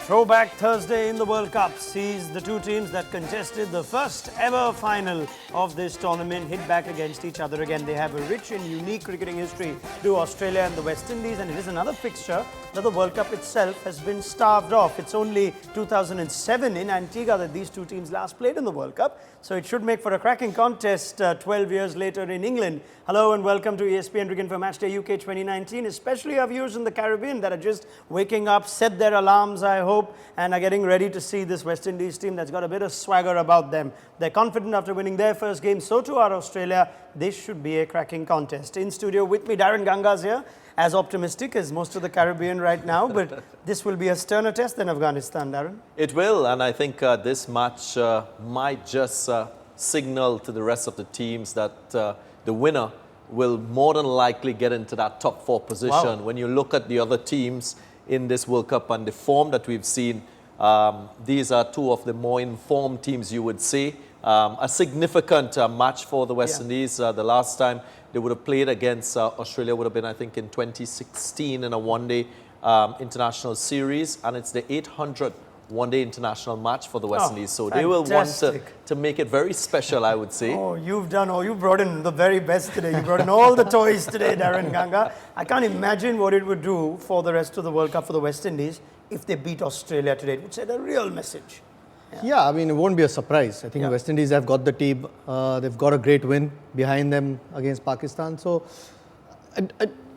Throwback Thursday in the World Cup sees the two teams that contested the first ever final of this tournament hit back against each other again. They have a rich and unique cricketing history to Australia and the West Indies, and it is another fixture that the World Cup itself has been starved of. It's only 2007 in Antigua that these two teams last played in the World Cup, so it should make for a cracking contest 12 years later in England. Hello and welcome to ESPNcricinfo Matchday UK 2019, especially our viewers in the Caribbean that are just waking up, set their alarms, I hope, and are getting ready to see this West Indies team that's got a bit of swagger about them. They're confident after winning their first game, so too are Australia. This should be a cracking contest. In studio with me, Darren Ganga's here, as optimistic as most of the Caribbean right now, but this will be a sterner test than Afghanistan, Darren. It will, and I think this match might just signal to the rest of the teams that the winner will more than likely get into that top 4 position. Wow. When you look at the other teams in this World Cup and the form that we've seen, these are two of the more informed teams, you would say. A significant match for the West Indies. The last time they would have played against Australia would have been, I think, in 2016 in a one-day international series, and it's the 800th one-day international match for the West Indies. So they will want to make it very special, I would say. Oh, you brought in the very best today. You brought in all the toys today, Darren Ganga. I can't imagine what it would do for the rest of the World Cup for the West Indies if they beat Australia today. It would send a real message. Yeah, I mean, it won't be a surprise. I think the West Indies have got the team. They've got a great win behind them against Pakistan. So,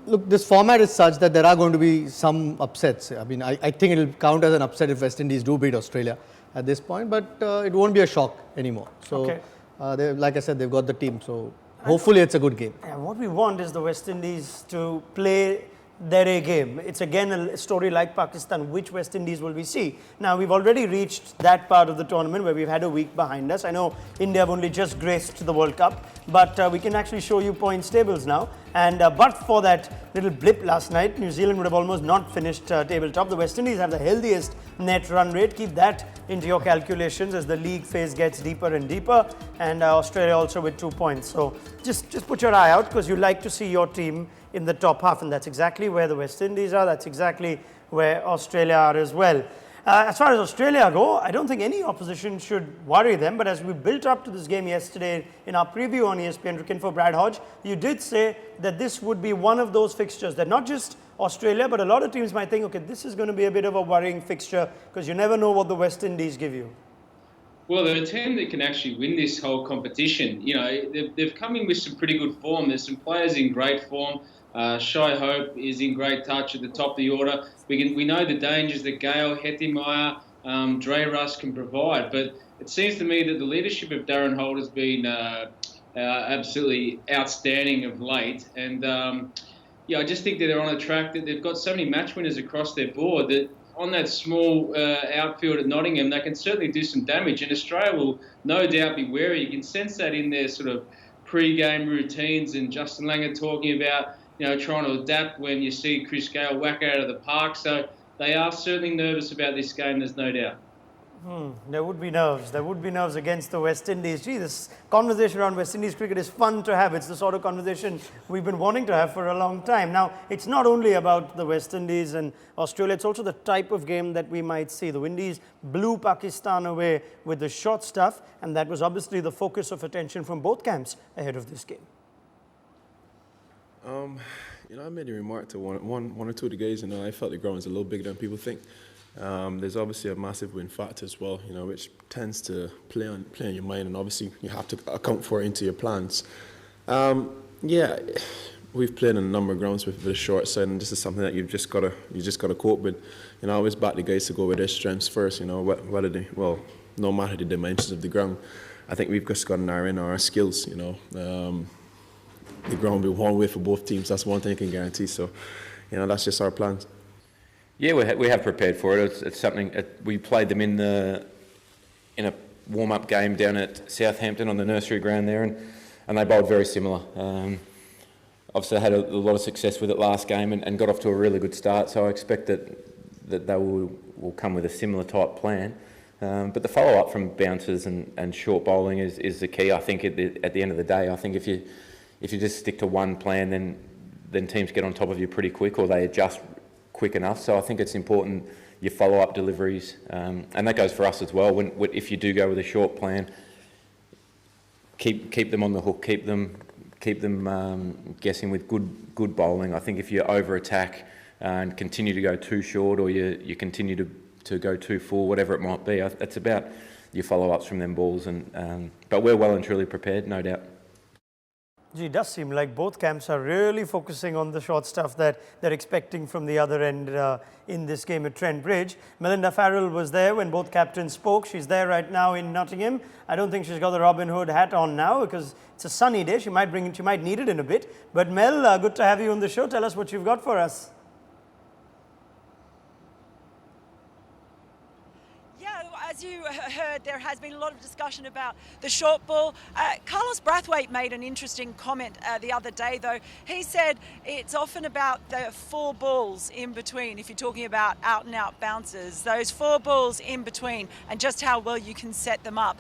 look, this format is such that there are going to be some upsets. I mean, I think it'll count as an upset if West Indies do beat Australia at this point, but it won't be a shock anymore. So, like I said, they've got the team. So, hopefully it's a good game. And what we want is the West Indies to play their A game. It's again a story like Pakistan. Which West Indies will we see? Now, we've already reached that part of the tournament where we've had a week behind us. I know India have only just graced the World Cup, but we can actually show you points tables now. And but for that little blip last night, New Zealand would have almost not finished tabletop. The West Indies have the healthiest net run rate. Keep that into your calculations as the league phase gets deeper and deeper. And Australia also with 2 points. So just put your eye out, because you like to see your team in the top half, and that's exactly where the West Indies are. That's exactly where Australia are as well. As far as Australia go, I don't think any opposition should worry them, but as we built up to this game yesterday in our preview on ESPNcricinfo, Brad Hodge, you did say that this would be one of those fixtures that not just Australia, but a lot of teams might think, okay, this is going to be a bit of a worrying fixture, because you never know what the West Indies give you. Well, they're a team that can actually win this whole competition. You know, they've come in with some pretty good form. There's some players in great form. Shai Hope is in great touch at the top of the order. We know the dangers that Gale, Hettimeyer, Dre Russ can provide, but it seems to me that the leadership of Darren Holt has been absolutely outstanding of late. And I just think that they're on a track that they've got so many match winners across their board that on that small outfield at Nottingham, they can certainly do some damage. And Australia will no doubt be wary. You can sense that in their sort of pre-game routines, and Justin Langer talking about, you know, trying to adapt when you see Chris Gale whack out of the park. So they are certainly nervous about this game, there's no doubt. There would be nerves. There would be nerves against the West Indies. Gee, this conversation around West Indies cricket is fun to have. It's the sort of conversation we've been wanting to have for a long time. Now, it's not only about the West Indies and Australia, it's also the type of game that we might see. The Windies blew Pakistan away with the short stuff, and that was obviously the focus of attention from both camps ahead of this game. I made a remark to one or two of the guys, I felt the ground was a little bigger than people think. There's obviously a massive win factor as well, which tends to play on your mind, and obviously you have to account for it into your plans. We've played on a number of grounds with the short side, and this is something that you just gotta cope with. I always back the guys to go with their strengths first. No matter the dimensions of the ground, I think we've just got to narrow in our skills. The ground will be one way for both teams. That's one thing I can guarantee. So, that's just our plans. Yeah, we have prepared for it. It's something we played them in a warm-up game down at Southampton on the nursery ground there, and they bowled very similar. obviously had a lot of success with it last game and got off to a really good start. So I expect that they will come with a similar type plan. But the follow-up from bouncers and short bowling is the key. I think at the end of the day, I think if you just stick to one plan, then teams get on top of you pretty quick, or they adjust quick enough. So I think it's important your follow-up deliveries, and that goes for us as well. If you do go with a short plan, keep them on the hook, keep them guessing with good bowling. I think if you over-attack and continue to go too short, or you continue to go too full, whatever it might be, it's about your follow-ups from them balls. But we're well and truly prepared, no doubt. Gee, it does seem like both camps are really focusing on the short stuff that they're expecting from the other end in this game at Trent Bridge. Melinda Farrell was there when both captains spoke. She's there right now in Nottingham. I don't think she's got the Robin Hood hat on now because it's a sunny day. She might need it in a bit. But Mel, good to have you on the show. Tell us what you've got for us. As you heard, there has been a lot of discussion about the short ball. Carlos Brathwaite made an interesting comment the other day, though. He said it's often about the 4 balls in between, if you're talking about out-and-out bouncers, those 4 balls in between and just how well you can set them up.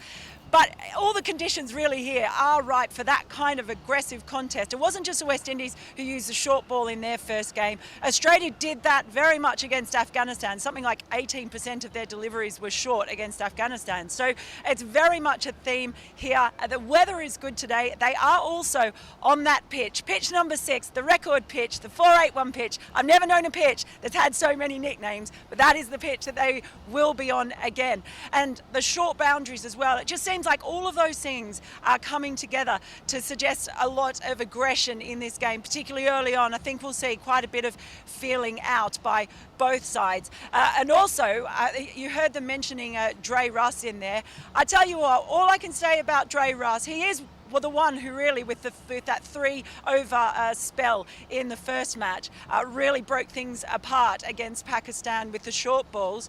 But all the conditions really here are right for that kind of aggressive contest. It wasn't just the West Indies who used the short ball in their first game. Australia did that very much against Afghanistan. Something like 18% of their deliveries were short against Afghanistan. So it's very much a theme here. The weather is good today. They are also on that pitch. Pitch number 6, the record pitch, the 481 pitch. I've never known a pitch that's had so many nicknames, but that is the pitch that they will be on again. And the short boundaries as well. It just seems like all of those things are coming together to suggest a lot of aggression in this game, particularly early on. I think we'll see quite a bit of feeling out by both sides. And also, you heard them mentioning Dre Russ in there. I tell you what, all I can say about Dre Russ, he is the one who really, with that 3-over spell in the first match, really broke things apart against Pakistan with the short balls.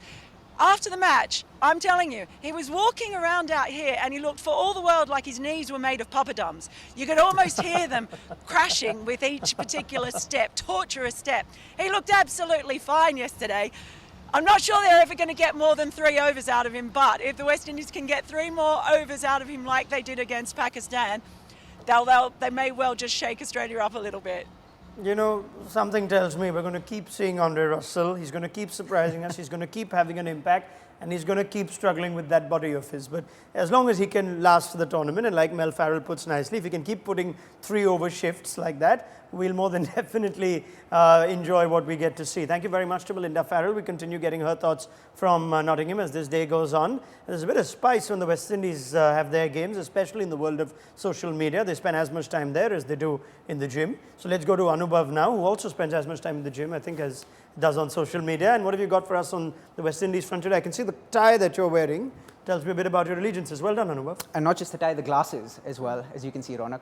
After the match, I'm telling you, he was walking around out here and he looked for all the world like his knees were made of poppadoms. You could almost hear them crashing with each particular step, torturous step. He looked absolutely fine yesterday. I'm not sure they're ever going to get more than 3 overs out of him, but if the West Indies can get 3 more overs out of him like they did against Pakistan, they may well just shake Australia up a little bit. You know, something tells me we're going to keep seeing Andre Russell. He's going to keep surprising us. He's going to keep having an impact. And he's going to keep struggling with that body of his. But as long as he can last the tournament, and like Mel Farrell puts nicely, if he can keep putting 3-over shifts like that, we'll more than definitely enjoy what we get to see. Thank you very much to Melinda Farrell. We continue getting her thoughts from Nottingham as this day goes on. There's a bit of spice when the West Indies have their games, especially in the world of social media. They spend as much time there as they do in the gym. So let's go to Anubhav now, who also spends as much time in the gym, I think, as does on social media. And what have you got for us on the West Indies front today? I can see the tie that you're wearing. Tells me a bit about your allegiances. Well done, Anubhav. And not just the tie, the glasses as well, as you can see, Ronak.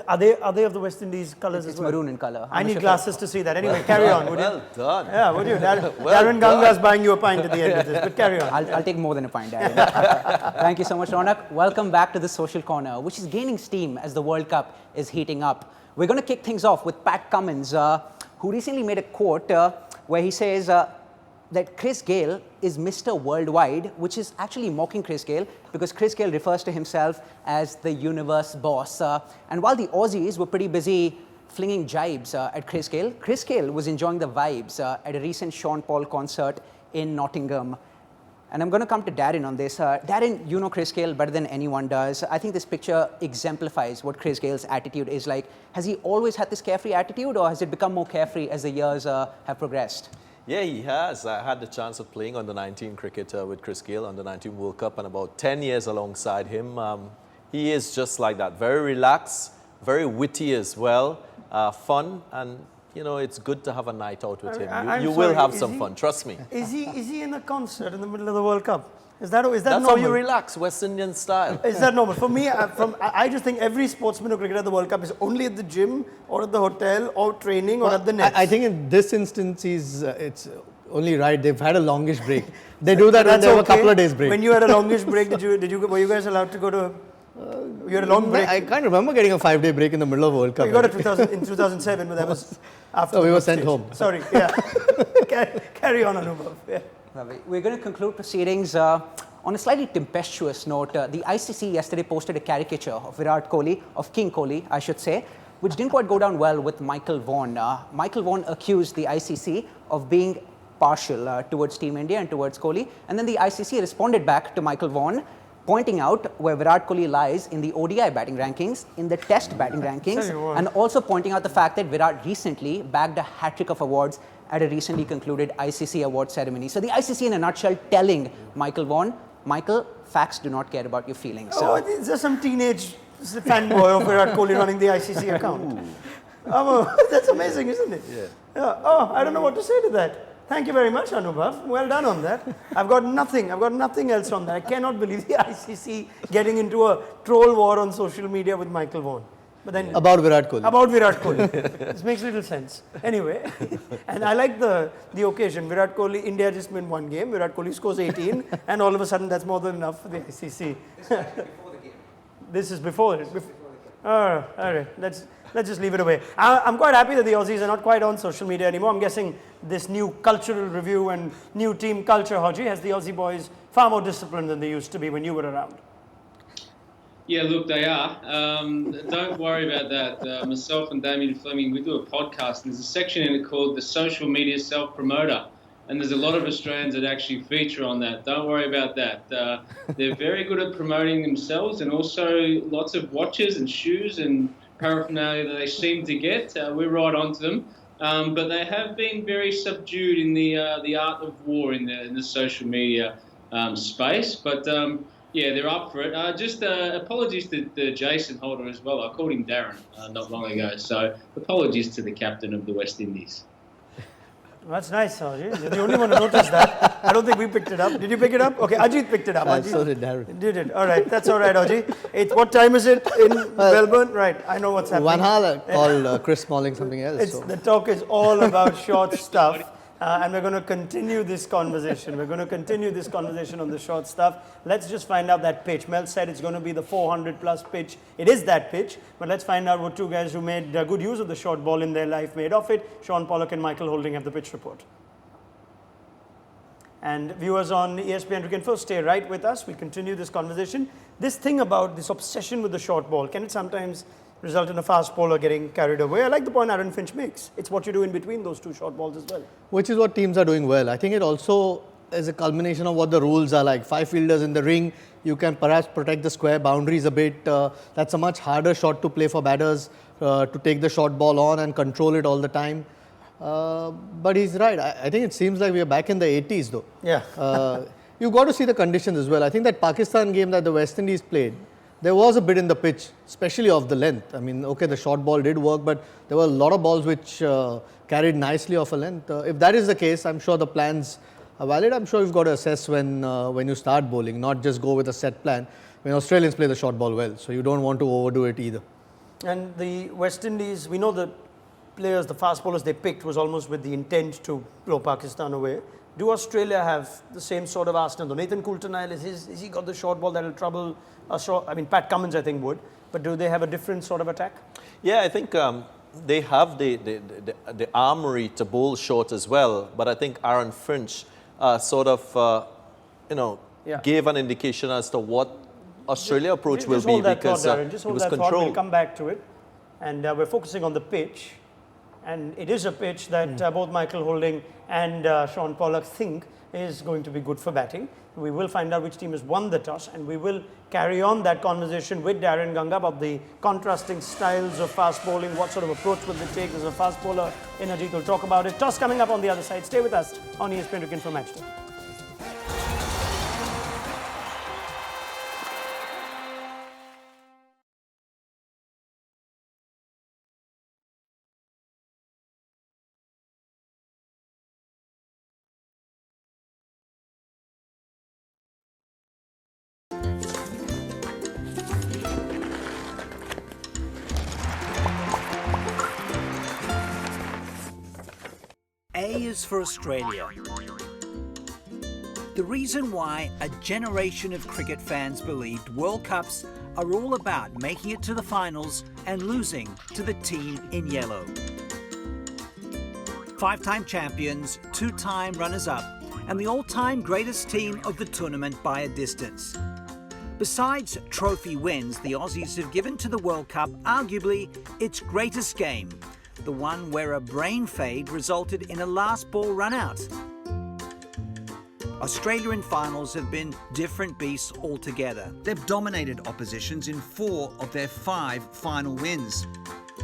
Are they of the West Indies colours as well? It's maroon in colour. I need glasses to see that. Anyway, carry on, would you? Well done. Yeah, would you? Darren Ganga's buying you a pint at the end of this, but carry on. I'll take more than a pint, Darren. Thank you so much, Ronak. Welcome back to the Social Corner, which is gaining steam as the World Cup is heating up. We're going to kick things off with Pat Cummins, who recently made a quote where he says that Chris Gayle is Mr. Worldwide, which is actually mocking Chris Gayle because Chris Gayle refers to himself as the universe boss. And while the Aussies were pretty busy flinging jibes at Chris Gayle was enjoying the vibes at a recent Sean Paul concert in Nottingham. And I'm going to come to Darren on this. Darren, you know Chris Gayle better than anyone does. I think this picture exemplifies what Chris Gayle's attitude is like. Has he always had this carefree attitude, or has it become more carefree as the years have progressed? Yeah, he has. I had the chance of playing under 19 cricket with Chris Gayle, under 19 World Cup, and about 10 years alongside him. He is just like that, very relaxed, very witty as well, fun, and you know, it's good to have a night out with him. You will have some fun, trust me. Is he in a concert in the middle of the World Cup? Is that That's normal? how you relax, West Indian style. Is that normal? For me, I just think every sportsman or cricketer at the World Cup is only at the gym or at the hotel or training or at the nets. I think in this instance, it's only right. They've had a longish break. They do that when they have a couple of days break. When you had a longish break, were you guys allowed to go to You had a long break. I can't remember getting a 5-day break in the middle of World Cup. You got it in 2007, but that was after So the we were group sent stage. home. Sorry, yeah. Carry on, Anubhav. Yeah. We're going to conclude proceedings on a slightly tempestuous note. The ICC yesterday posted a caricature of Virat Kohli, of King Kohli, I should say, which didn't quite go down well with Michael Vaughan. Michael Vaughan accused the ICC of being partial towards Team India and towards Kohli. And then the ICC responded back to Michael Vaughan, pointing out where Virat Kohli lies in the ODI batting rankings, in the Test batting rankings, and also pointing out the fact that Virat recently bagged a hat-trick of awards at a recently concluded ICC award ceremony. So the ICC, in a nutshell, telling Michael Vaughan, Michael, facts do not care about your feelings. Oh, is there some teenage fanboy of Virat Kohli running the ICC account? That's amazing, isn't it? Yeah. Oh, I don't know what to say to that. Thank you very much, Anubhav. Well done on that. I've got nothing else on that. I cannot believe the ICC getting into a troll war on social media with Michael Vaughan. But then About Virat Kohli. About Virat Kohli. This makes little sense. Anyway, and I like the occasion. Virat Kohli, India just win one game. Virat Kohli scores 18, and all of a sudden that's more than enough for the ICC. This is before it. All right. Let's just leave it away. I'm quite happy that the Aussies are not quite on social media anymore. I'm guessing this new cultural review and new team culture, Haji, has the Aussie boys far more disciplined than they used to be when you were around. Yeah, look, they are. Don't worry about that. Myself and Damien Fleming, we do a podcast, and there's a section in it called the Social Media Self-Promoter. And there's a lot of Australians that actually feature on that. Don't worry about that. They're very good at promoting themselves, and also lots of watches and shoes and paraphernalia that they seem to get. We're right onto them. But they have been very subdued in the art of war in the social media space. But yeah, they're up for it. Just apologies to Jason Holder as well. I called him Darren not long ago. So apologies to the captain of the West Indies. That's nice, Haji. You're the only one who noticed that. I don't think we picked it up. Did you pick it up? Okay, Ajit picked it up. Ajit. So did Darren. Did it? All right, that's all right, Haji. What time is it in Melbourne? Right, I know what's happening. One hour called Chris Smalling something else. The talk is all about short stuff. And we're going to continue this conversation. We're going to continue this conversation on the short stuff. Let's just find out that pitch. Mel said it's going to be the 400-plus pitch. It is that pitch. But let's find out what two guys who made good use of the short ball in their life made of it. Sean Pollock and Michael Holding have the pitch report. And viewers on ESPNcricinfo, stay right with us. We continue this conversation. This thing about this obsession with the short ball, can it sometimes result in a fast bowler getting carried away? I like the point Aaron Finch makes. It's what you do in between those two short balls as well. Which is what teams are doing well. I think it also is a culmination of what the rules are like. 5 fielders in the ring, you can perhaps protect the square boundaries a bit. That's a much harder shot to play for batters, to take the short ball on and control it all the time. But he's right. I think it seems like we are back in the 80s though. Yeah. You've got to see the conditions as well. I think that Pakistan game that the West Indies played, there was a bit in the pitch, especially of the length. I mean, okay, the short ball did work, but there were a lot of balls which carried nicely off a length. If that is the case, I'm sure the plans are valid. I'm sure you've got to assess when you start bowling, not just go with a set plan. I mean, Australians play the short ball well, so you don't want to overdo it either. And the West Indies, we know the players, the fast bowlers they picked was almost with the intent to blow Pakistan away. Do Australia have the same sort of arsenal? Nathan Coulter-Nile, is he got the short ball that will trouble Pat Cummins I think would, but do they have a different sort of attack? Yeah, I think they have the armory to bowl short as well, but I think Aaron Finch gave an indication as to what Australia approach will be, because just hold it was that controlled. Thought. We'll come back to it, and we're focusing on the pitch, and it is a pitch that both Michael Holding and Sean Pollock think is going to be good for batting. We will find out which team has won the toss, and we will carry on that conversation with Darren Ganga about the contrasting styles of fast bowling. What sort of approach will they take as a fast bowler? Ajit will talk about it. Toss coming up on the other side. Stay with us on ESPNcricinfo Matchday. A is for Australia. The reason why a generation of cricket fans believed World Cups are all about making it to the finals and losing to the team in yellow. 5-time champions, 2-time runners-up, and the all-time greatest team of the tournament by a distance. Besides trophy wins, the Aussies have given to the World Cup arguably its greatest game, the one where a brain fade resulted in a last ball run out. Australia in finals have been different beasts altogether. They've dominated oppositions in 4 of their 5 final wins.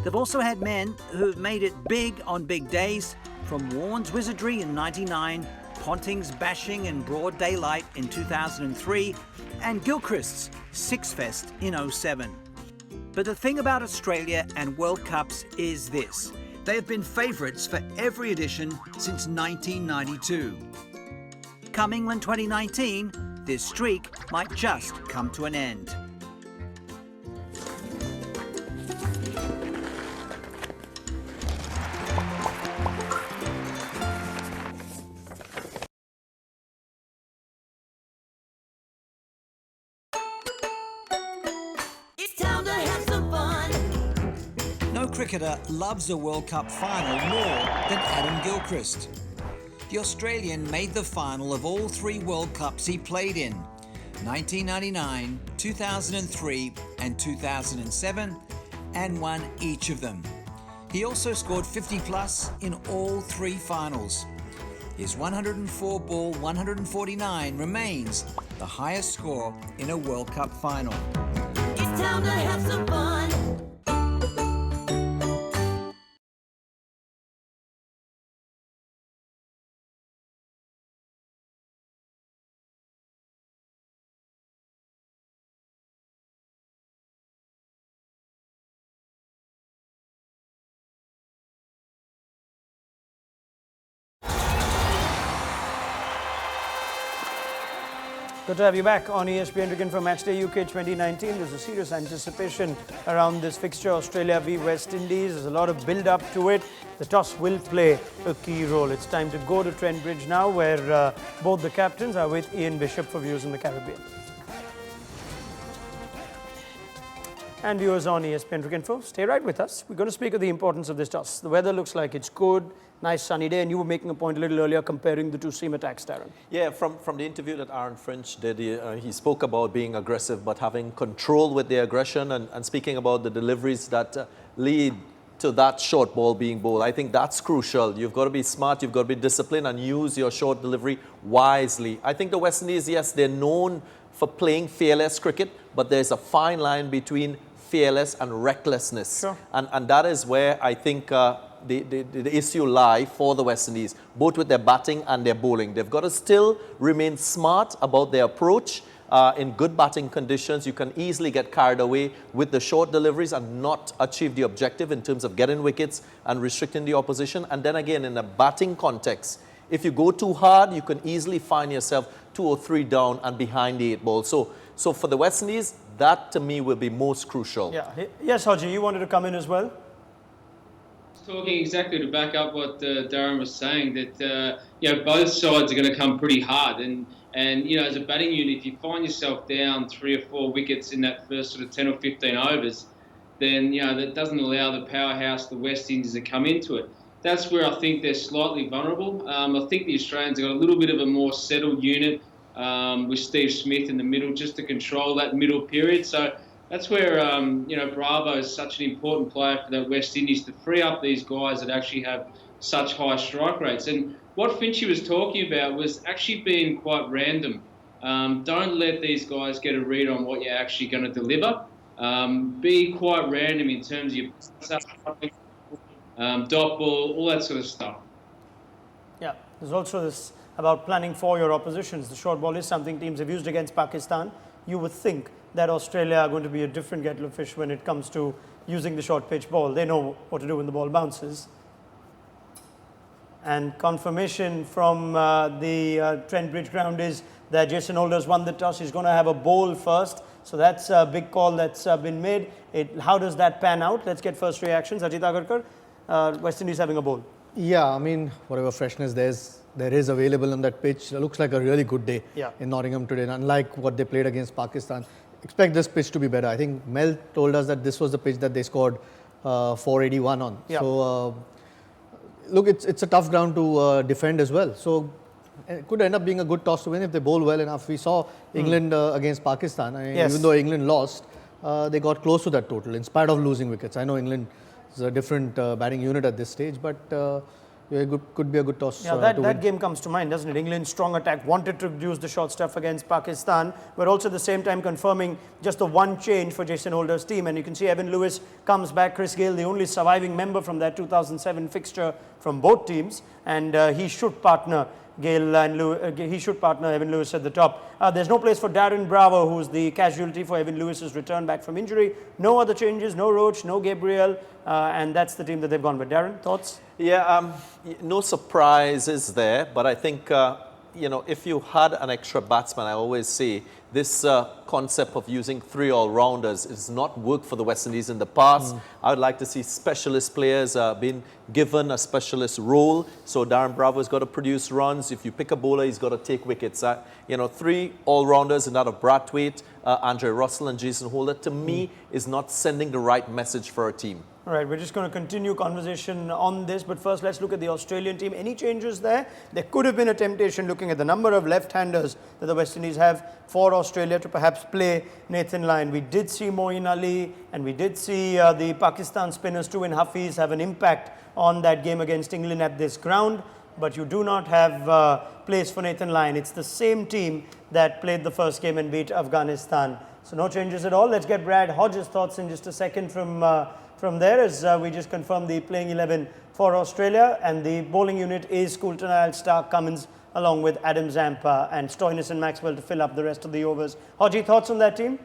They've also had men who've made it big on big days, from Warne's wizardry in '99, Ponting's bashing in broad daylight in 2003, and Gilchrist's Six-Fest in '07. But the thing about Australia and World Cups is this: they have been favourites for every edition since 1992. Come England 2019, this streak might just come to an end. No cricketer loves a World Cup final more than Adam Gilchrist. The Australian made the final of all 3 World Cups he played in: 1999, 2003 and 2007, and won each of them. He also scored 50 plus in all 3 finals. His 104 ball 149 remains the highest score in a World Cup final. It's time to have some fun. Good to have you back on ESPNcricinfo Matchday UK 2019. There's a serious anticipation around this fixture, Australia v West Indies. There's a lot of build-up to it. The toss will play a key role. It's time to go to Trent Bridge now, where both the captains are with Ian Bishop for views in the Caribbean. And viewers on ESPNcricinfo, stay right with us. We're going to speak of the importance of this toss. The weather looks like it's good, nice sunny day, and you were making a point a little earlier comparing the 2 seam attacks, Darren. Yeah, from the interview that Aaron Finch did, he spoke about being aggressive but having control with the aggression, and speaking about the deliveries that lead to that short ball being bowled. I think that's crucial. You've got to be smart, you've got to be disciplined and use your short delivery wisely. I think the West Indies, yes, they're known for playing fearless cricket, but there's a fine line between fearless and recklessness. Sure. And that is where I think the issue lies for the West Indies, both with their batting and their bowling. They've got to still remain smart about their approach. In good batting conditions, you can easily get carried away with the short deliveries and not achieve the objective in terms of getting wickets and restricting the opposition. And then again, in a batting context, if you go too hard, you can easily find yourself 2 or 3 down and behind the 8 ball. So for the West Indies, that to me will be most crucial. Yeah. Yes, Haji, you wanted to come in as well? Talking exactly to back up what Darren was saying, that both sides are going to come pretty hard, and as a batting unit, if you find yourself down 3 or 4 wickets in that first sort of 10 or 15 overs, then that doesn't allow the powerhouse, the West Indies, to come into it. That's where I think they're slightly vulnerable. I think the Australians have got a little bit of a more settled unit with Steve Smith in the middle, just to control that middle period. So that's where Bravo is such an important player for the West Indies, to free up these guys that actually have such high strike rates. And what Finchy was talking about was actually being quite random. Don't let these guys get a read on what you're actually going to deliver. Be quite random in terms of your dot ball, all that sort of stuff. Yeah, there's also this about planning for your oppositions. The short ball is something teams have used against Pakistan. You would think that Australia are going to be a different kettle of fish when it comes to using the short pitch ball. They know what to do when the ball bounces. And confirmation from the Trent Bridge ground is that Jason Holder's won the toss. He's going to have a bowl first. So that's a big call that's been made. How does that pan out? Let's get first reactions. Ajit Agarkar, West Indies having a bowl. Yeah, I mean, whatever freshness there is available on that pitch, it looks like a really good day in Nottingham today. And unlike what they played against Pakistan, expect this pitch to be better. I think Mel told us that this was the pitch that they scored 481 on. Yeah. So, look, it's a tough ground to defend as well. So, it could end up being a good toss to win if they bowl well enough. We saw England against Pakistan. Yes. Even though England lost, they got close to that total in spite of losing wickets. I know England is a different batting unit at this stage, but could be a good toss. Yeah, that game comes to mind, doesn't it? England's strong attack wanted to use the short stuff against Pakistan, but also at the same time confirming just the one change for Jason Holder's team. And you can see Evan Lewis comes back. Chris Gayle, the only surviving member from that 2007 fixture from both teams, and he should partner Gayle and he should partner Evan Lewis at the top. There's no place for Darren Bravo, who's the casualty for Evan Lewis's return back from injury. No other changes, no Roach, no Gabriel, and that's the team that they've gone with. Darren, thoughts? Yeah, no surprises there, but I think, if you had an extra batsman, I always say this concept of using 3 all-rounders has not worked for the West Indies in the past. I would like to see specialist players being given a specialist role. So Darren Bravo's got to produce runs. If you pick a bowler, he's got to take wickets. 3 all-rounders in that of Brathwaite, Andre Russell and Jason Holder, to me, is not sending the right message for a team. All right, we're just going to continue conversation on this, but first let's look at the Australian team. Any changes there? There could have been a temptation looking at the number of left-handers that the West Indies have for Australia to perhaps play Nathan Lyon. We did see Moeen Ali and we did see the Pakistan spinners too in Hafiz have an impact on that game against England at this ground, but you do not have place for Nathan Lyon. It's the same team that played the first game and beat Afghanistan. So no changes at all. Let's get Brad Hodges' thoughts in just a second from there, as we just confirmed the playing 11 for Australia, and the bowling unit is Coulter, Nile, Stark, Cummins, along with Adam Zampa and Stoinis and Maxwell to fill up the rest of the overs. Hodgie, thoughts on that team?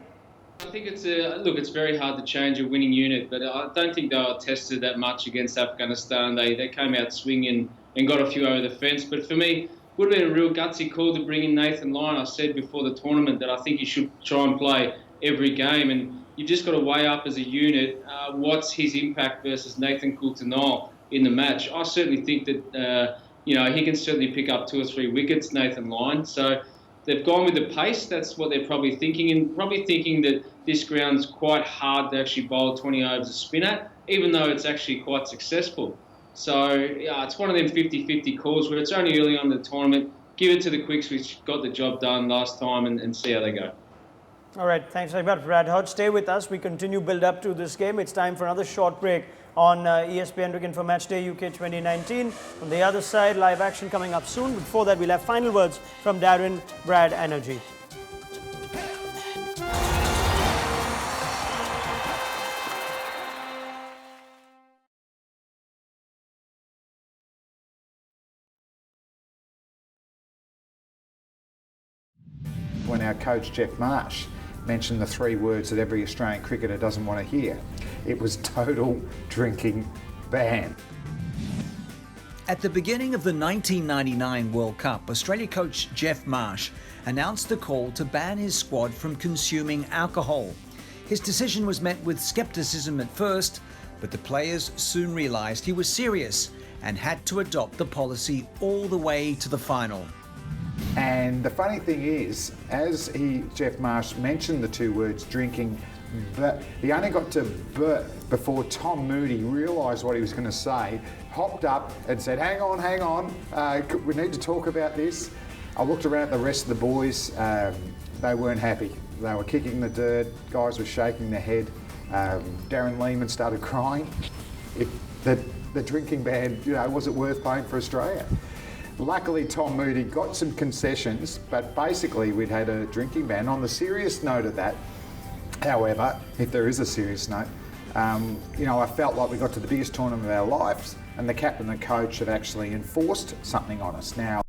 I think it's very hard to change a winning unit, but I don't think they were tested that much against Afghanistan. They came out swinging and got a few over the fence, but for me, would have been a real gutsy call to bring in Nathan Lyon. I said before the tournament that I think he should try and play every game, and you've just got to weigh up as a unit what's his impact versus Nathan Coulter in the match. I certainly think that he can certainly pick up 2 or 3 wickets, Nathan Lyon. So they've gone with the pace. That's what they're probably thinking, and probably thinking that this ground's quite hard to actually bowl 20 overs of spin at, even though it's actually quite successful. So it's one of them 50-50 calls where it's only early on in the tournament. Give it to the quicks, which got the job done last time, and see how they go. All right, thanks very much, Brad Hodge. Stay with us. We continue build up to this game. It's time for another short break on ESPNcricinfo for Matchday UK 2019. On the other side, live action coming up soon. Before that, we'll have final words from Darren, Brad and Ajit. When our coach Jeff Marsh mentioned the 3 words that every Australian cricketer doesn't want to hear, it was total drinking ban. At the beginning of the 1999 World Cup, Australia coach Jeff Marsh announced the call to ban his squad from consuming alcohol. His decision was met with scepticism at first, but the players soon realised he was serious and had to adopt the policy all the way to the final. And the funny thing is, as Jeff Marsh mentioned the 2 words drinking, but he only got to before Tom Moody realised what he was going to say, hopped up and said, hang on, we need to talk about this. I looked around at the rest of the boys, they weren't happy. They were kicking the dirt, guys were shaking their head. Darren Lehman started crying. The drinking ban, was it worth paying for Australia? Luckily, Tom Moody got some concessions, but basically we'd had a drinking ban. On the serious note of that, however, if there is a serious note, I felt like we got to the biggest tournament of our lives and the captain and the coach have actually enforced something on us. Now,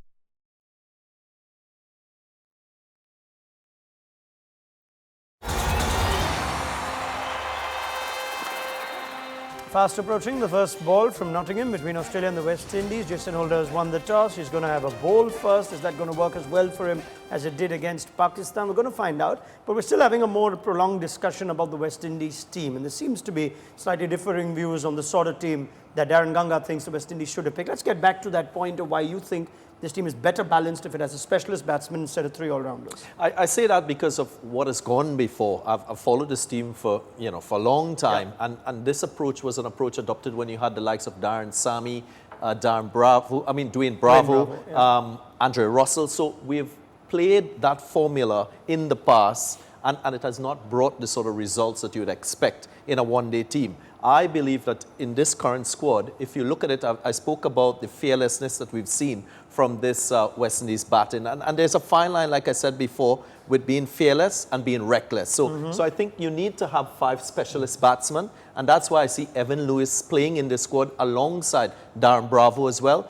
Fast approaching the first ball from Nottingham between Australia and the West Indies. Jason Holder has won the toss. He's going to have a bowl first. Is that going to work as well for him as it did against Pakistan? We're going to find out. But we're still having a more prolonged discussion about the West Indies team. And there seems to be slightly differing views on the sort of team that Darren Ganga thinks the West Indies should have picked. Let's get back to that point of why you think this team is better balanced if it has a specialist batsman instead of 3 all-rounders. I say that because of what has gone before. I've followed this team for a long time, and this approach was an approach adopted when you had the likes of Dwayne Bravo, Andre Russell. So we've played that formula in the past, and it has not brought the sort of results that you would expect in a one-day team. I believe that in this current squad, if you look at it, I spoke about the fearlessness that we've seen from this West Indies batting. And there's a fine line, like I said before, with being fearless and being reckless. So I think you need to have 5 specialist batsmen, and that's why I see Evan Lewis playing in this squad alongside Darren Bravo as well.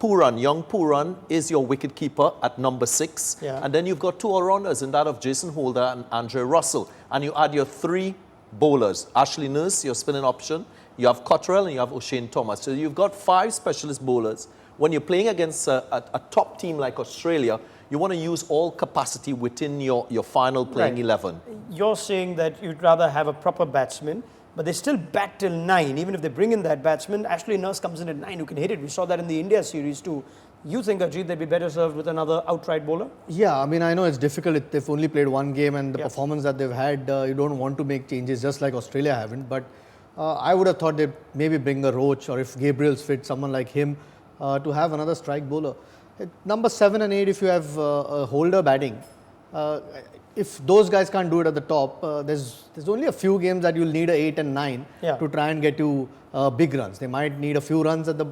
Young Pooran is your wicketkeeper at number 6. Yeah. And then you've got 2 all-rounders in that of Jason Holder and Andre Russell. And you add your 3 bowlers. Ashley Nurse, your spinning option. You have Cottrell and you have O'Shane Thomas. So you've got 5 specialist bowlers. When you're playing against a top team like Australia, you want to use all capacity within your final playing 11. You're saying that you'd rather have a proper batsman, but they still bat till 9. Even if they bring in that batsman, Ashley Nurse comes in at 9 who can hit it. We saw that in the India series too. You think, Ajit, they'd be better served with another outright bowler? Yeah, I mean, I know it's difficult. They've only played one game, and the performance that they've had, you don't want to make changes, just like Australia haven't. But I would have thought they'd maybe bring a Roach, or if Gabriel's fit, someone like him, to have another strike bowler. Number 7 and 8, if you have a Holder batting, if those guys can't do it at the top, there's only a few games that you'll need a 8 and 9 to try and get you big runs. They might need a few runs at the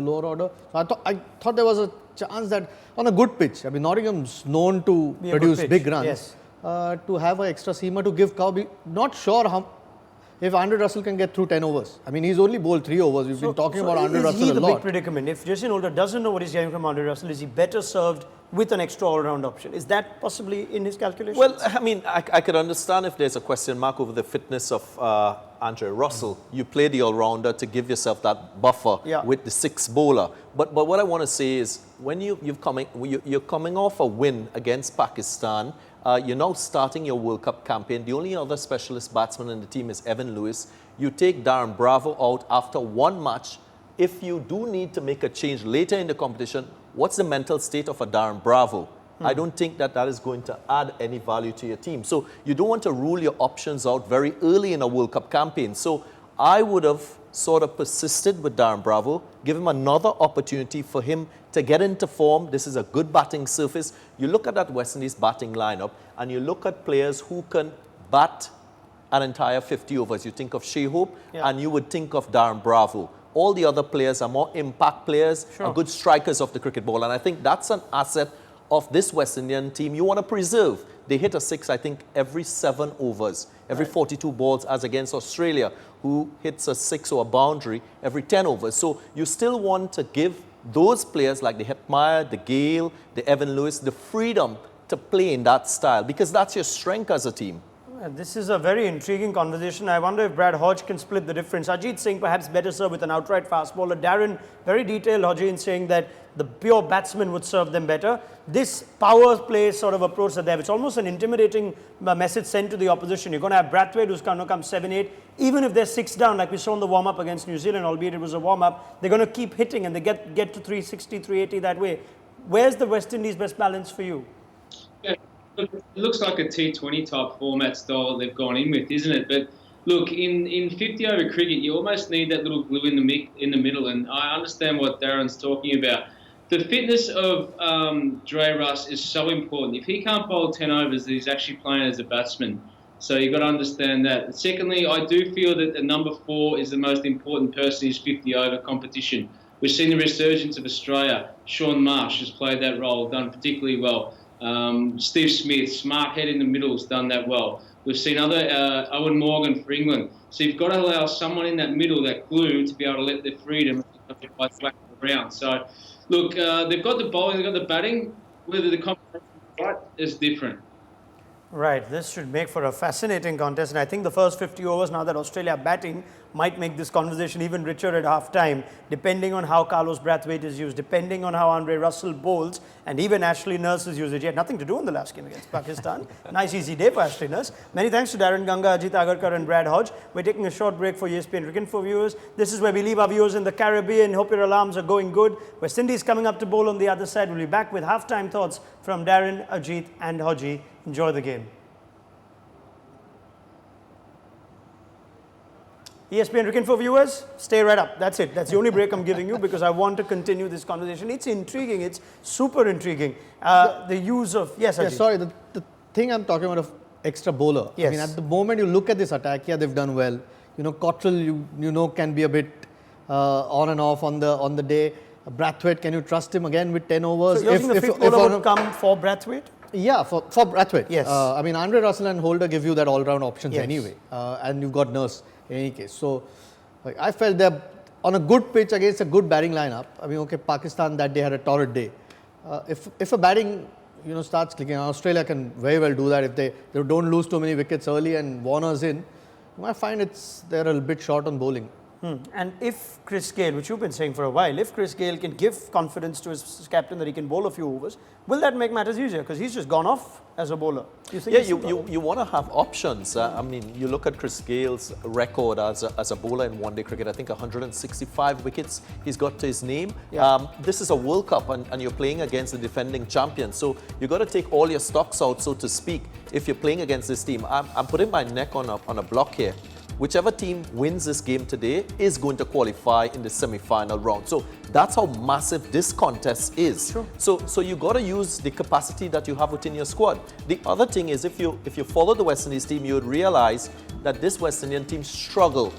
lower order. So I thought there was a chance that on a good pitch, I mean, Nottingham's known to produce big runs. To have an extra seamer to give Cowby, not sure if Andre Russell can get through 10 overs. I mean, he's only bowled 3 overs. We've been talking about Andre Russell a lot. Is he the big predicament? If Jason Holder doesn't know what he's getting from Andre Russell, is he better served with an extra all-round option? Is that possibly in his calculations? Well, I mean, I could understand if there's a question mark over the fitness of Andre Russell. You play the all-rounder to give yourself that buffer with the 6th bowler. But what I want to say is, when you're coming off a win against Pakistan, you're now starting your World Cup campaign. The only other specialist batsman in the team is Evan Lewis. You take Darren Bravo out after one match. If you do need to make a change later in the competition, what's the mental state of a Darren Bravo? I don't think that is going to add any value to your team. So you don't want to rule your options out very early in a World Cup campaign. So I would have sort of persisted with Darren Bravo, give him another opportunity for him to get into form. This is a good batting surface. You look at that West Indies batting lineup and you look at players who can bat an entire 50 overs. You think of Shea Hope and you would think of Darren Bravo. All the other players are more impact players, are good strikers of the cricket ball. And I think that's an asset of this West Indian team you want to preserve. They hit a 6, I think, every 7 overs, every 42 balls, as against Australia, who hits a 6 or a boundary every 10 overs. So you still want to give those players like the Hepmeyer, the Gale, the Evan Lewis, the freedom to play in that style, because that's your strength as a team. This is a very intriguing conversation. I wonder if Brad Hodge can split the difference. Ajit Singh perhaps better served with an outright fast bowler. Darren, very detailed, Hodge, in saying that the pure batsman would serve them better. This power play sort of approach that they have, it's almost an intimidating message sent to the opposition. You're going to have Brathwaite, who's going to come 7-8. Even if they're 6 down, like we saw in the warm-up against New Zealand, albeit it was a warm-up, they're going to keep hitting and they get to 360, 380 that way. Where's the West Indies best balance for you? It looks like a T20 type format style they've gone in with, isn't it? But look, in 50 over cricket, you almost need that little glue in the middle, and I understand what Darren's talking about. The fitness of Dre Russ is so important. If he can't bowl 10 overs, he's actually playing as a batsman. So you've got to understand that. Secondly, I do feel that the number 4 is the most important person in his 50 over competition. We've seen the resurgence of Australia. Sean Marsh has played that role, done particularly well. Steve Smith, smart head in the middle, has done that well. We've seen other Owen Morgan for England. So you've got to allow someone in that middle, that glue, to be able to let their freedom by whacking around. So, look, they've got the bowling, they've got the batting. Whether the combination is right is different. Right, this should make for a fascinating contest, and I think the first 50 overs, now that Australia are batting, might make this conversation even richer at half-time, depending on how Carlos Brathwaite is used, depending on how Andre Russell bowls, and even Ashley Nurse's usage. He had nothing to do in the last game against Pakistan. Nice easy day for Ashley Nurse. Many thanks to Darren Ganga, Ajit Agarkar and Brad Hodge. We're taking a short break for ESPNcricinfo viewers. This is where we leave our viewers in the Caribbean. Hope your alarms are going good. West Indies coming up to bowl on the other side. We'll be back with half-time thoughts from Darren, Ajit and Hodgie. Enjoy the game. ESPNcricinfo viewers, stay right up. That's it. That's the only break I'm giving you because I want to continue this conversation. It's intriguing. It's super intriguing. The use of... Yes, Ajit. Yeah, sorry, the thing I'm talking about of extra bowler. Yes. I mean, at the moment you look at this attack, yeah, they've done well. You know, Cottrell, you know, can be a bit on and off on the day. Brathwaite, can you trust him again with 10 overs? So you think the fifth bowler would come for Brathwaite? Yeah, for Brathwaite. Yes. I mean, Andre Russell and Holder give you that all-round options Yes. anyway. And you've got Nurse in any case. So, like, I felt they're on a good pitch against a good batting lineup. I mean, okay, Pakistan that day had a torrid day. If a batting, you know, starts clicking, Australia can very well do that if they don't lose too many wickets early and Warner's in. You might find they're a bit short on bowling. And if Chris Gayle, which you've been saying for a while, if Chris Gayle can give confidence to his captain that he can bowl a few overs, will that make matters easier? Because he's just gone off as a bowler. You think you want to have options. I mean, you look at Chris Gayle's record as a bowler in one-day cricket. I think 165 wickets he's got to his name. Yeah. This is a World Cup and you're playing against the defending champion. So you've got to take all your stocks out, so to speak, if you're playing against this team. I'm putting my neck on a block here. Whichever team wins this game today is going to qualify in the semi-final round. So that's how massive this contest is. Sure. So you got to use the capacity that you have within your squad. The other thing is, if you follow the West Indies team, you would realize that this West Indian team struggle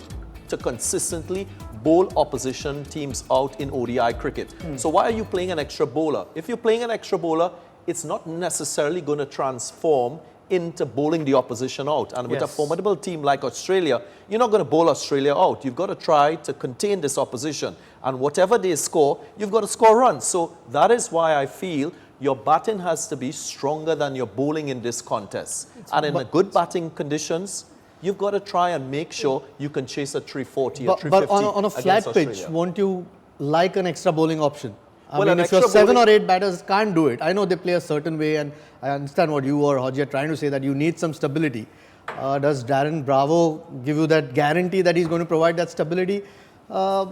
to consistently bowl opposition teams out in ODI cricket. So why are you playing an extra bowler? If you're playing an extra bowler, it's not necessarily going to transform into bowling the opposition out. And with a formidable team like Australia, you're not going to bowl Australia out. You've got to try to contain this opposition. And whatever they score, you've got to score runs. So that is why I feel your batting has to be stronger than your bowling in this contest. And in the good batting conditions, you've got to try and make sure you can chase a 340 or 350 But on a flat pitch, Australia. won't you like an extra bowling option? I Well, mean, an if your extra 7 bowling- or 8 batters can't do it, I know they play a certain way, and I understand what you or Hodge are trying to say, that you need some stability. Does Darren Bravo give you that guarantee that he's going to provide that stability? I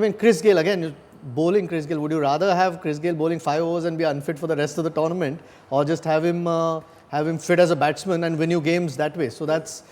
mean, Chris Gayle, again, bowling Chris Gayle, would you rather have Chris Gayle bowling 5 overs and be unfit for the rest of the tournament, or just have him fit as a batsman and win you games that way? So that's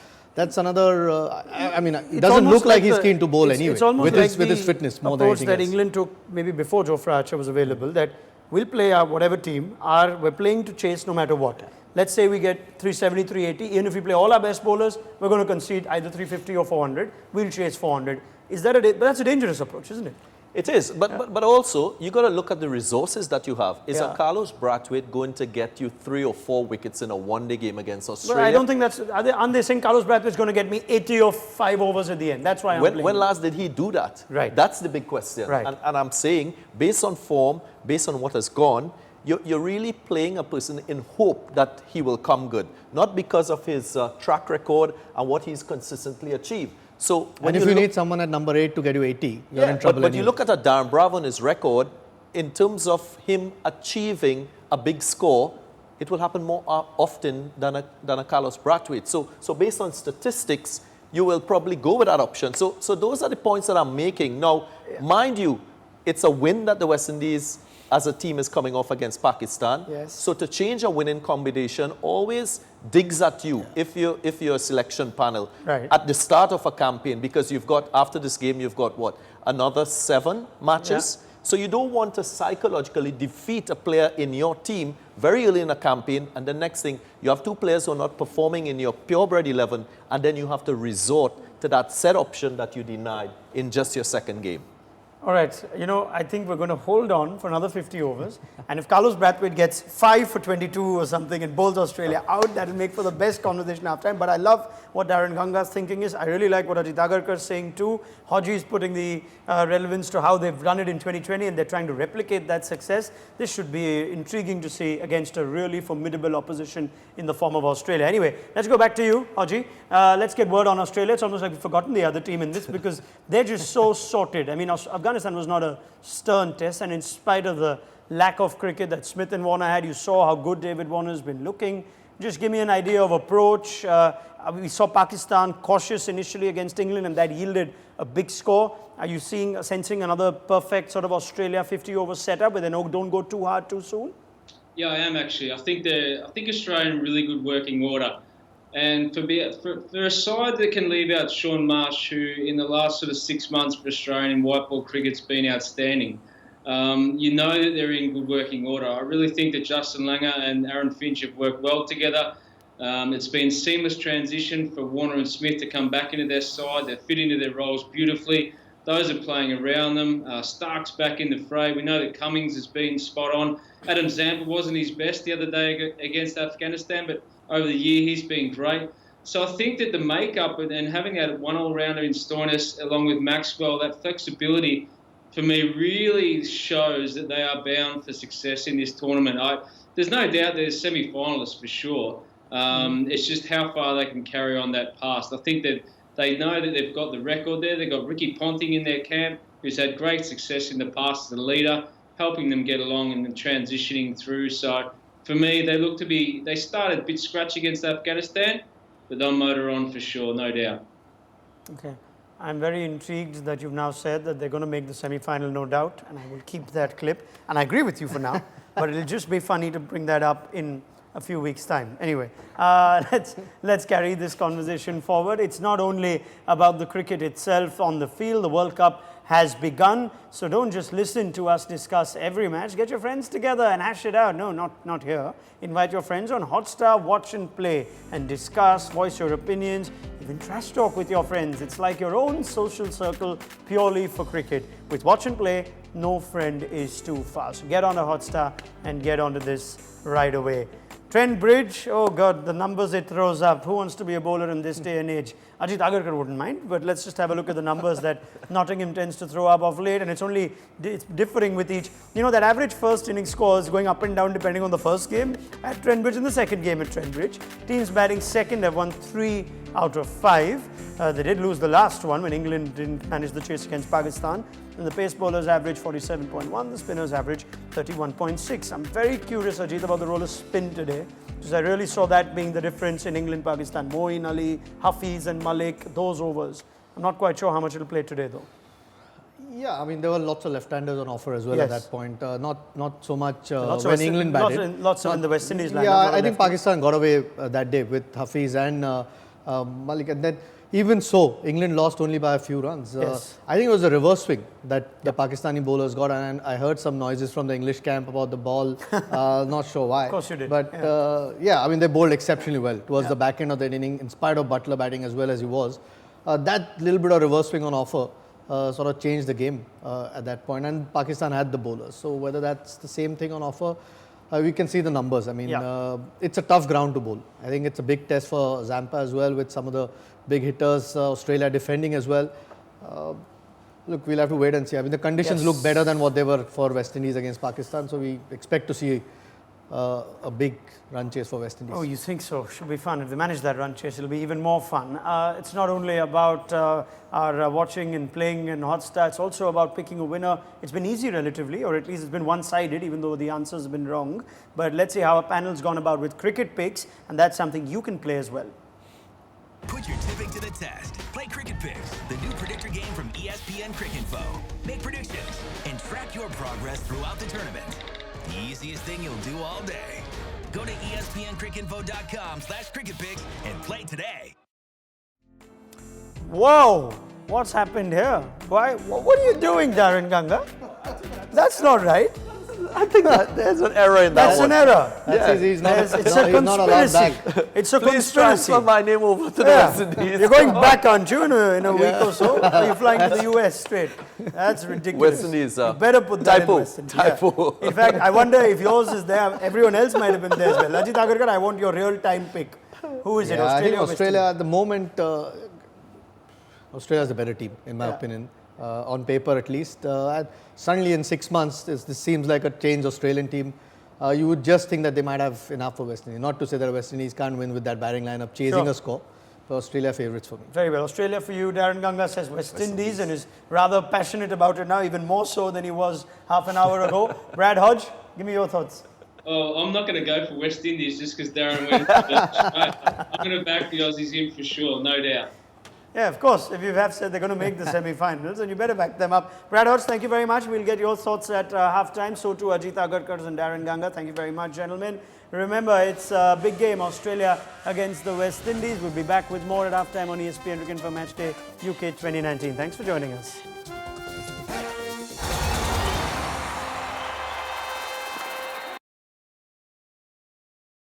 another. I mean, it doesn't look like he's keen to bowl anyway. It's almost with like his fitness more than approach anything that else. England took maybe before Jofra Archer was available. That we'll play our whatever team. We're playing to chase no matter what. Let's say we get 370, 380. Even if we play all our best bowlers, we're going to concede either 350 or 400. We'll chase 400. But that's a dangerous approach, isn't it? It is, but also you got to look at the resources that you have. Is a Carlos Brathwaite going to get you 3 or 4 wickets in a one-day game against Australia? But I don't think that's. Aren't they saying Carlos Brathwaite's going to get me 80 or 5 overs at the end? That's why I'm playing. When last did he do that? Right. That's the big question. Right. And I'm saying, based on form, based on what has gone, you're really playing a person in hope that he will come good, not because of his track record and what he's consistently achieved. So when And if you need someone at number 8 to get you 80, you're in trouble. but you look at a Darren Bravo and his record, in terms of him achieving a big score, it will happen more often than a Carlos Brathwaite. So based on statistics, you will probably go with that option. So those are the points that I'm making. Now, mind you, it's a win that the West Indies as a team is coming off against Pakistan. Yes. So to change a winning combination always digs at you if you're a selection panel Right. at the start of a campaign, because you've got, after this game, you've got what, another 7 matches. Yeah. So you don't want to psychologically defeat a player in your team very early in a campaign, and the next thing, you have 2 players who are not performing in your purebred 11, and then you have to resort to that set option that you denied in just your second game. All right, I think we're going to hold on for another 50 overs. And if Carlos Brathwaite gets 5 for 22 or something and bowls Australia out, that'll make for the best conversation half time. But I love what Darren Ganga's thinking is. I really like what Ajit Agarkar is saying too. Hodgie is putting the relevance to how they've done it in 2020 and they're trying to replicate that success. This should be intriguing to see against a really formidable opposition in the form of Australia. Anyway, let's go back to you, Hodgie. Let's get word on Australia. It's almost like we've forgotten the other team in this because they're just so sorted. I mean, Afghanistan was not a stern test, and in spite of the lack of cricket that Smith and Warner had, you saw how good David Warner's been looking. Just give me an idea of approach. We saw Pakistan cautious initially against England, and that yielded a big score. Are you sensing another perfect sort of Australia 50 over setup where they don't go too hard too soon? Yeah, I am actually. I think Australia in really good working order. And for a side that can leave out Sean Marsh, who in the last sort of 6 months for Australian white ball cricket's been outstanding, you know that they're in good working order. I really think that Justin Langer and Aaron Finch have worked well together. It's been seamless transition for Warner and Smith to come back into their side. They fit into their roles beautifully. Those are playing around them. Stark's back in the fray. We know that Cummings has been spot on. Adam Zampa wasn't his best the other day against Afghanistan, but over the year he's been great. So I think that the makeup and having that one all-rounder in Stoinis along with Maxwell, that flexibility for me really shows that they are bound for success in this tournament. There's no doubt they're semi-finalists for sure. It's just how far they can carry on that past. I think that they know that they've got the record there. They've got Ricky Ponting in their camp, who's had great success in the past as a leader, helping them get along and transitioning through. So for me, they started a bit scratchy against Afghanistan, but they'll motor on for sure, no doubt. Okay. I'm very intrigued that you've now said that they're going to make the semi-final, no doubt, and I will keep that clip. And I agree with you for now, but it'll just be funny to bring that up in a few weeks' time. Anyway, let's carry this conversation forward. It's not only about the cricket itself on the field. The World Cup has begun, so don't just listen to us discuss every match. Get your friends together and hash it out. No, not here. Invite your friends on Hotstar, watch and play, and discuss, voice your opinions, even trash talk with your friends. It's like your own social circle purely for cricket. With watch and play, no friend is too far. So get on a Hotstar and get onto this right away. Trent Bridge, oh God, the numbers it throws up. Who wants to be a bowler in this day and age? Ajit Agarkar wouldn't mind, but let's just have a look at the numbers that Nottingham tends to throw up of late, and it's differing with each. That average first inning score is going up and down depending on the first game at Trent Bridge and the second game at Trent Bridge. Teams batting second have won 3 out of 5. They did lose the last one when England didn't manage the chase against Pakistan. And the pace bowlers average 47.1, the spinners average 31.6. I'm very curious, Ajit, about the role of spin today, because I really saw that being the difference in England-Pakistan. Moeen Ali, Hafiz and Malik, those overs. I'm not quite sure how much it'll play today, though. Yeah, I mean, there were lots of left-handers on offer as well at that point. Not so much when England batted. Lots in the West Indies line. Yeah, I think Pakistan got away that day with Hafiz and Malik. And then even so, England lost only by a few runs. I think it was a reverse swing that the Pakistani bowlers got, and I heard some noises from the English camp about the ball. Not sure why. Of course you did. But I mean, they bowled exceptionally well towards the back end of the inning, in spite of Butler batting as well as he was. That little bit of reverse swing on offer sort of changed the game at that point, and Pakistan had the bowlers. So whether that's the same thing on offer, we can see the numbers. I mean, it's a tough ground to bowl. I think it's a big test for Zampa as well, with some of the big hitters, Australia defending as well. Look, we'll have to wait and see. I mean, the conditions look better than what they were for West Indies against Pakistan, so we expect to see a big run chase for West Indies. Oh, you think so? Should be fun. If they manage that run chase, it'll be even more fun. It's not only about our watching and playing in Hotstar, it's also about picking a winner. It's been easy relatively, or at least it's been one-sided, even though the answers have been wrong. But let's see how our panel's gone about with cricket picks, and that's something you can play as well. Put your tipping to the test. Play Cricket Picks, the new predictor game from ESPNcricinfo. Make predictions and track your progress throughout the tournament. The easiest thing you'll do all day. Go to ESPNcricinfo.com/cricketpicks and play today. Whoa! What's happened here? Why? What are you doing, Darren Ganga? That's not right. I think there's an error in that That's one. an error. He's not, It's he's a not allowed conspiracy. back. It's a Please conspiracy. transfer my name over to the Yeah. West Indies. You're going back, aren't you, in a week or so? Are you flying to the US straight? That's ridiculous. West Indies. You better put that in typo. West Indies. Typo. Yeah. In fact, I wonder if yours is there. Everyone else might have been there as well. Ajit Agarkar, I want your real-time pick. Who is it, Yeah, I Australia think or West Australia Indies? at the moment, Australia is the better team, in my opinion, on paper at least. Suddenly in 6 months, this seems like a changed Australian team. You would just think that they might have enough for West Indies. Not to say that West Indies can't win with that batting lineup, chasing Sure. a score. But Australia favourites for me. Very well. Australia for you. Darren Ganga says West Indies and is rather passionate about it now, even more so than he was half an hour ago. Brad Hodge, give me your thoughts. Oh, I'm not going to go for West Indies just because Darren went. I'm going to back the Aussies in for sure, no doubt. Yeah, of course. If you have said they're going to make the semi-finals, then you better back them up. Brad Hodge, thank you very much. We'll get your thoughts at half-time. So too Ajit Agarkar and Darren Ganga. Thank you very much, gentlemen. Remember, it's a big game, Australia against the West Indies. We'll be back with more at half-time on ESPN Cricinfo Matchday UK 2019. Thanks for joining us.